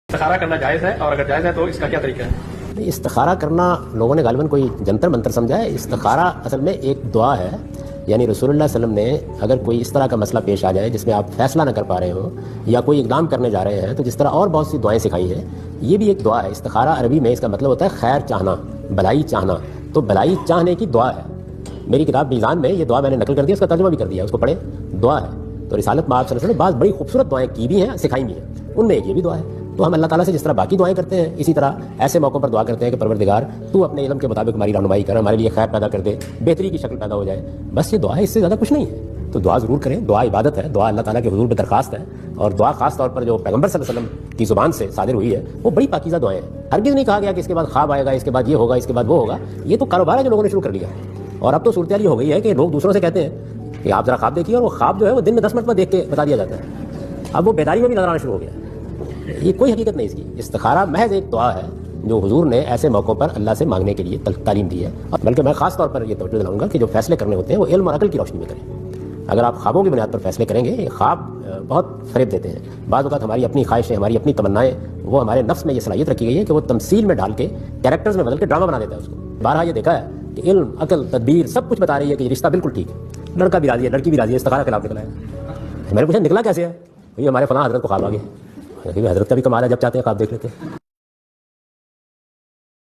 استخارہ کرنا جائز ہے، اور اگر جائز ہے تو اس کا کیا طریقہ ہے؟ استخارہ کرنا لوگوں نے غالباً کوئی جنتر منتر سمجھا ہے. استخارہ اصل میں ایک دعا ہے. یعنی رسول اللہ صلی اللہ علیہ وسلم نے اگر کوئی اس طرح کا مسئلہ پیش آ جائے جس میں آپ فیصلہ نہ کر پا رہے ہو یا کوئی اقدام کرنے جا رہے ہیں، تو جس طرح اور بہت سی دعائیں سکھائی ہیں، یہ بھی ایک دعا ہے. استخارہ عربی میں اس کا مطلب ہوتا ہے خیر چاہنا، بھلائی چاہنا. تو بھلائی چاہنے کی دعا ہے. میری کتاب میزان میں یہ دعا میں نے نقل کر دیا، اس کا ترجمہ بھی کر دیا، اس کو پڑھیں. دعا ہے. تو رسالت میں آپ صلی اللہ علیہ وسلم نے بعض بڑی خوبصورت دعائیں کی بھی ہیں، سکھائی بھی ہیں. ان میں ایک یہ بھی دعا ہے. تو ہم اللہ تعالیٰ سے جس طرح باقی دعائیں کرتے ہیں، اسی طرح ایسے موقعوں پر دعا کرتے ہیں کہ پروردگار تو اپنے علم کے مطابق ہماری رہنمائی کر، ہمارے لیے خیر پیدا کر دے، بہتری کی شکل پیدا ہو جائے. بس یہ دعا ہے، اس سے زیادہ کچھ نہیں ہے. تو دعا ضرور کریں. دعا عبادت ہے، دعا اللہ تعالیٰ کے حضور میں درخواست ہے. اور دعا خاص طور پر جو پیغمبر صلی اللہ علیہ وسلم کی زبان سے صادر ہوئی ہے وہ بڑی پاکیزہ دعائیں ہیں. ہرگز نہیں کہا گیا کہ اس کے بعد خواب آئے گا، اس کے بعد یہ ہوگا، اس کے بعد وہ ہوگا. یہ تو کاروبار ہے جو لوگوں نے شروع کر لیا ہے. اور اب تو صورتحال یہ ہو گئی ہے کہ لوگ دوسروں سے کہتے ہیں کہ آپ ذرا خواب دیکھیے، اور وہ خواب جو ہے وہ دن میں 10 مرتبہ دیکھ کے بتا دیا جاتا ہے. اب وہ بیداری میں بھی نظر آنا شروع ہو گیا. یہ کوئی حقیقت نہیں اس کی. استخارہ محض ایک دعا ہے جو حضور نے ایسے موقعوں پر اللہ سے مانگنے کے لیے تعلیم دی ہے. بلکہ میں خاص طور پر یہ توجہ دلاؤں گا کہ جو فیصلے کرنے ہوتے ہیں وہ علم اور عقل کی روشنی میں کریں. اگر آپ خوابوں کی بنیاد پر فیصلے کریں گے، یہ خواب بہت فریب دیتے ہیں. بعض اوقات ہماری اپنی خواہشیں، ہماری اپنی تمنائیں، وہ ہمارے نفس میں یہ صلاحیت رکھی گئی ہے کہ وہ تمثیل میں ڈال کے کیریکٹرز میں بدل کے ڈرامہ بنا دیتا ہے اس کو. بارہا یہ دیکھا ہے کہ علم، عقل، تدبیر سب کچھ بتا رہی ہے کہ یہ رشتہ بالکل ٹھیک ہے، لڑکا بھی راضی ہے، لڑکی بھی راضی ہے، استخارہ خلاف نکلا ہے. میں نے پوچھا نکلا کیسے ہے؟ یہ ہمارے فلاں حضرت کو خواب آ گیا. حضرت کا بھی کمال ہے، جب چاہتے ہیں خواب دیکھ لیتے ہیں.